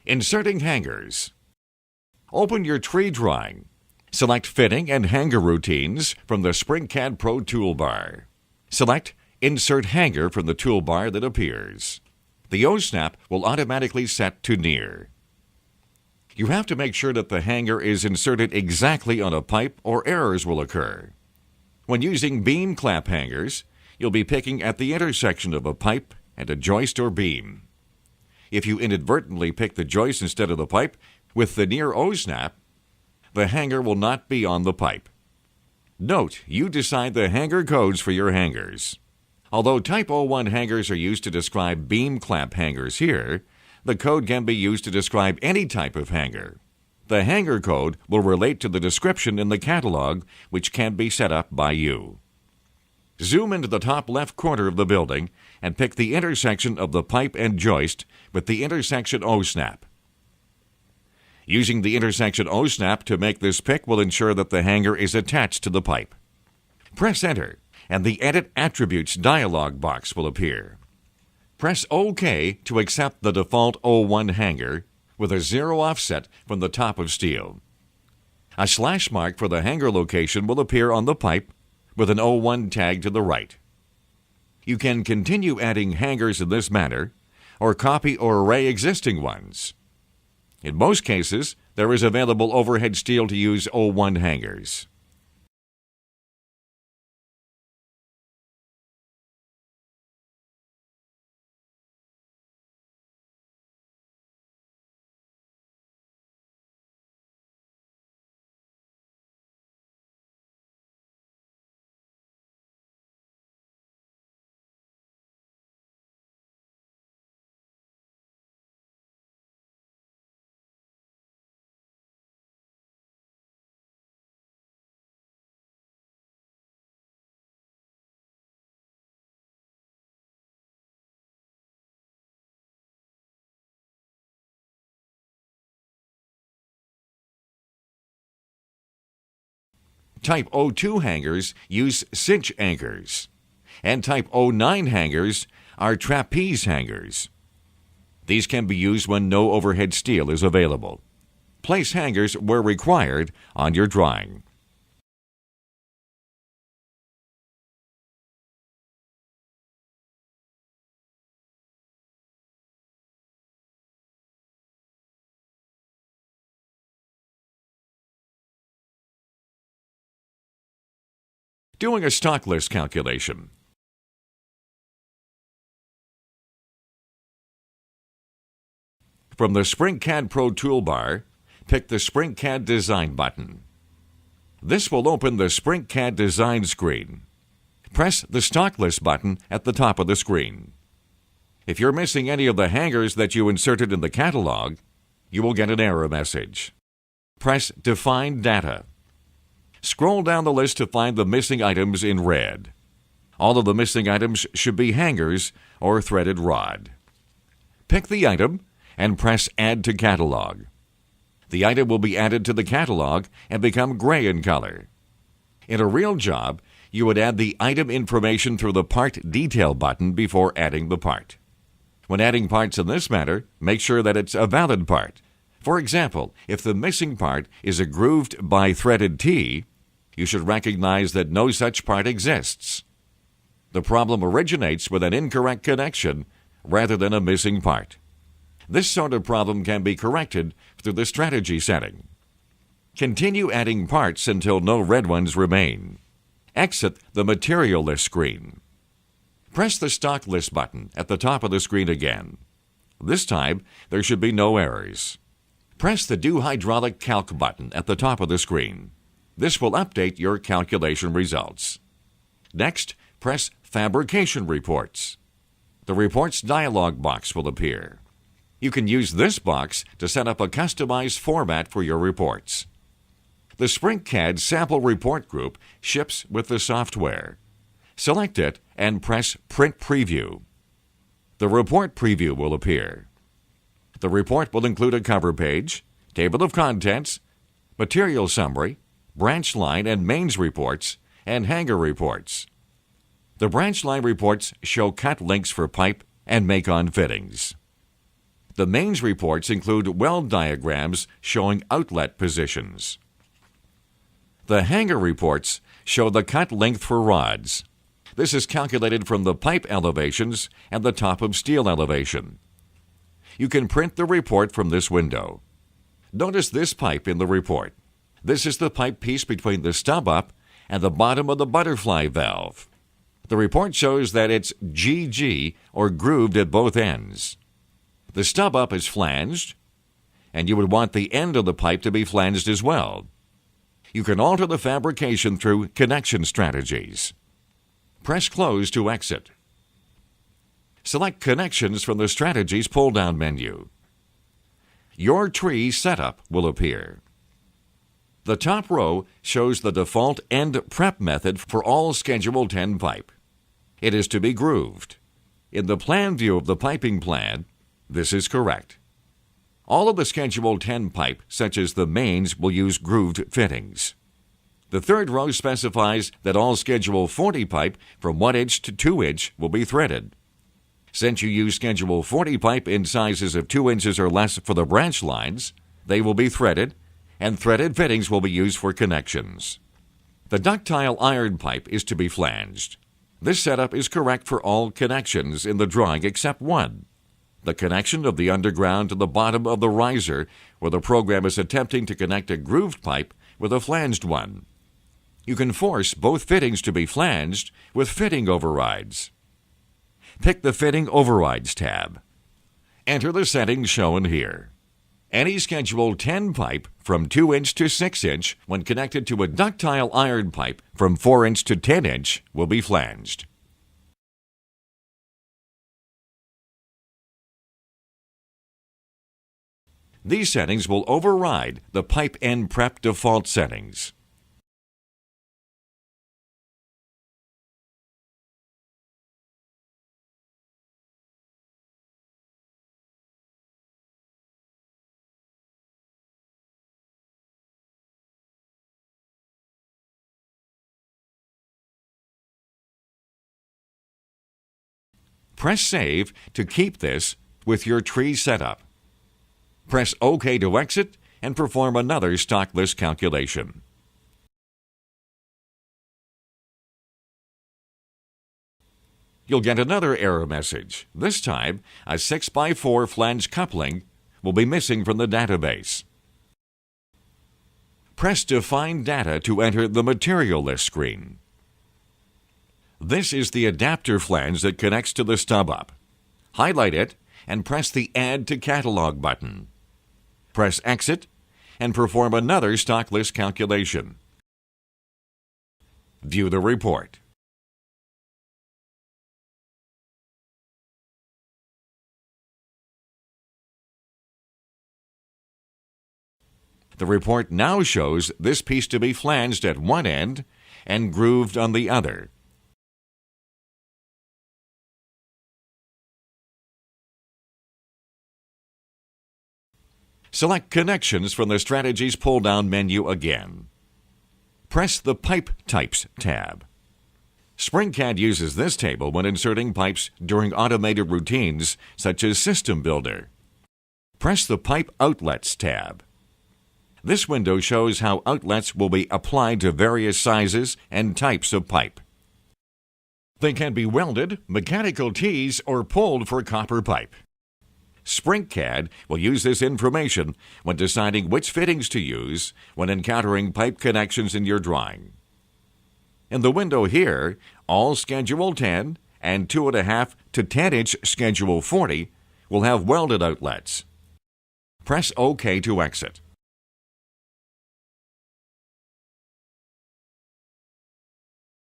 Inserting hangers. Open your tree drawing. Select Fitting and Hanger Routines from the SpringCAD Pro toolbar. Select Insert Hanger from the toolbar that appears. The O-snap will automatically set to near. You have to make sure that the hanger is inserted exactly on a pipe or errors will occur. When using beam clap hangers, you'll be picking at the intersection of a pipe and a joist or beam. If you inadvertently pick the joist instead of the pipe with the near O-snap, the hanger will not be on the pipe. Note, you decide the hanger codes for your hangers. Although Type 01 hangers are used to describe beam clamp hangers here, the code can be used to describe any type of hanger. The hanger code will relate to the description in the catalog, which can be set up by you. Zoom into the top left corner of the building and pick the intersection of the pipe and joist with the intersection O-snap. Using the intersection O-snap to make this pick will ensure that the hanger is attached to the pipe. Press Enter, and the Edit Attributes dialog box will appear. Press OK to accept the default 01 hanger with a 0 offset from the top of steel. A slash mark for the hanger location will appear on the pipe with an 01 tag to the right. You can continue adding hangers in this manner or copy or array existing ones. In most cases, there is available overhead steel to use 01 hangers. Type 02 hangers use cinch anchors, and Type 09 hangers are trapeze hangers. These can be used when no overhead steel is available. Place hangers where required on your drawing. Doing a stock list calculation. From the SpringCAD Pro toolbar, pick the SpringCAD Design button. This will open the SpringCAD Design screen. Press the Stock List button at the top of the screen. If you're missing any of the hangers that you inserted in the catalog, you will get an error message. Press Define Data. Scroll down the list to find the missing items in red. All of the missing items should be hangers or threaded rod. Pick the item and press Add to Catalog. The item will be added to the catalog and become gray in color. In a real job, you would add the item information through the Part Detail button before adding the part. When adding parts in this manner, make sure that it's a valid part. For example, if the missing part is a grooved by threaded T, you should recognize that no such part exists. The problem originates with an incorrect connection rather than a missing part. This sort of problem can be corrected through the strategy setting. Continue adding parts until no red ones remain. Exit the Material List screen. Press the Stock List button at the top of the screen again. This time, there should be no errors. Press the Do Hydraulic Calc button at the top of the screen. This will update your calculation results. Next, press Fabrication Reports. The Reports dialog box will appear. You can use this box to set up a customized format for your reports. The SpringCAD Sample Report Group ships with the software. Select it and press Print Preview. The report preview will appear. The report will include a cover page, table of contents, material summary, branch line and mains reports, and hanger reports. The branch line reports show cut links for pipe and make-on fittings. The mains reports include weld diagrams showing outlet positions. The hanger reports show the cut length for rods. This is calculated from the pipe elevations and the top of steel elevation. You can print the report from this window. Notice this pipe in the report. This is the pipe piece between the stub up and the bottom of the butterfly valve. The report shows that it's GG, or grooved at both ends. The stub up is flanged, and you would want the end of the pipe to be flanged as well. You can alter the fabrication through connection strategies. Press close to exit. Select Connections from the Strategies pull-down menu. Your tree setup will appear. The top row shows the default end prep method for all Schedule 10 pipe. It is to be grooved. In the plan view of the piping plan, this is correct. All of the Schedule 10 pipe, such as the mains, will use grooved fittings. The third row specifies that all Schedule 40 pipe from 1 inch to 2 inch will be threaded. Since you use Schedule 40 pipe in sizes of 2 inches or less for the branch lines, they will be threaded, and threaded fittings will be used for connections. The ductile iron pipe is to be flanged. This setup is correct for all connections in the drawing except one: the connection of the underground to the bottom of the riser, where the program is attempting to connect a grooved pipe with a flanged one. You can force both fittings to be flanged with fitting overrides. Pick the Fitting Overrides tab. Enter the settings shown here. Any Schedule 10 pipe from 2 inch to 6 inch, when connected to a ductile iron pipe from 4 inch to 10 inch, will be flanged. These settings will override the pipe end prep default settings. Press Save to keep this with your tree setup. Press OK to exit and perform another stock list calculation. You'll get another error message. This time, a 6x4 flange coupling will be missing from the database. Press Define Data to enter the Material List screen. This is the adapter flange that connects to the stub-up. Highlight it and press the Add to Catalog button. Press Exit and perform another stock list calculation. View the report. The report now shows this piece to be flanged at one end and grooved on the other. Select Connections from the Strategies pull-down menu again. Press the Pipe Types tab. SpringCAD uses this table when inserting pipes during automated routines such as System Builder. Press the Pipe Outlets tab. This window shows how outlets will be applied to various sizes and types of pipe. They can be welded, mechanical tees, or pulled for copper pipe. SpringCAD will use this information when deciding which fittings to use when encountering pipe connections in your drawing. In the window here, all Schedule 10 and 2.5 to 10 inch Schedule 40 will have welded outlets. Press OK to exit.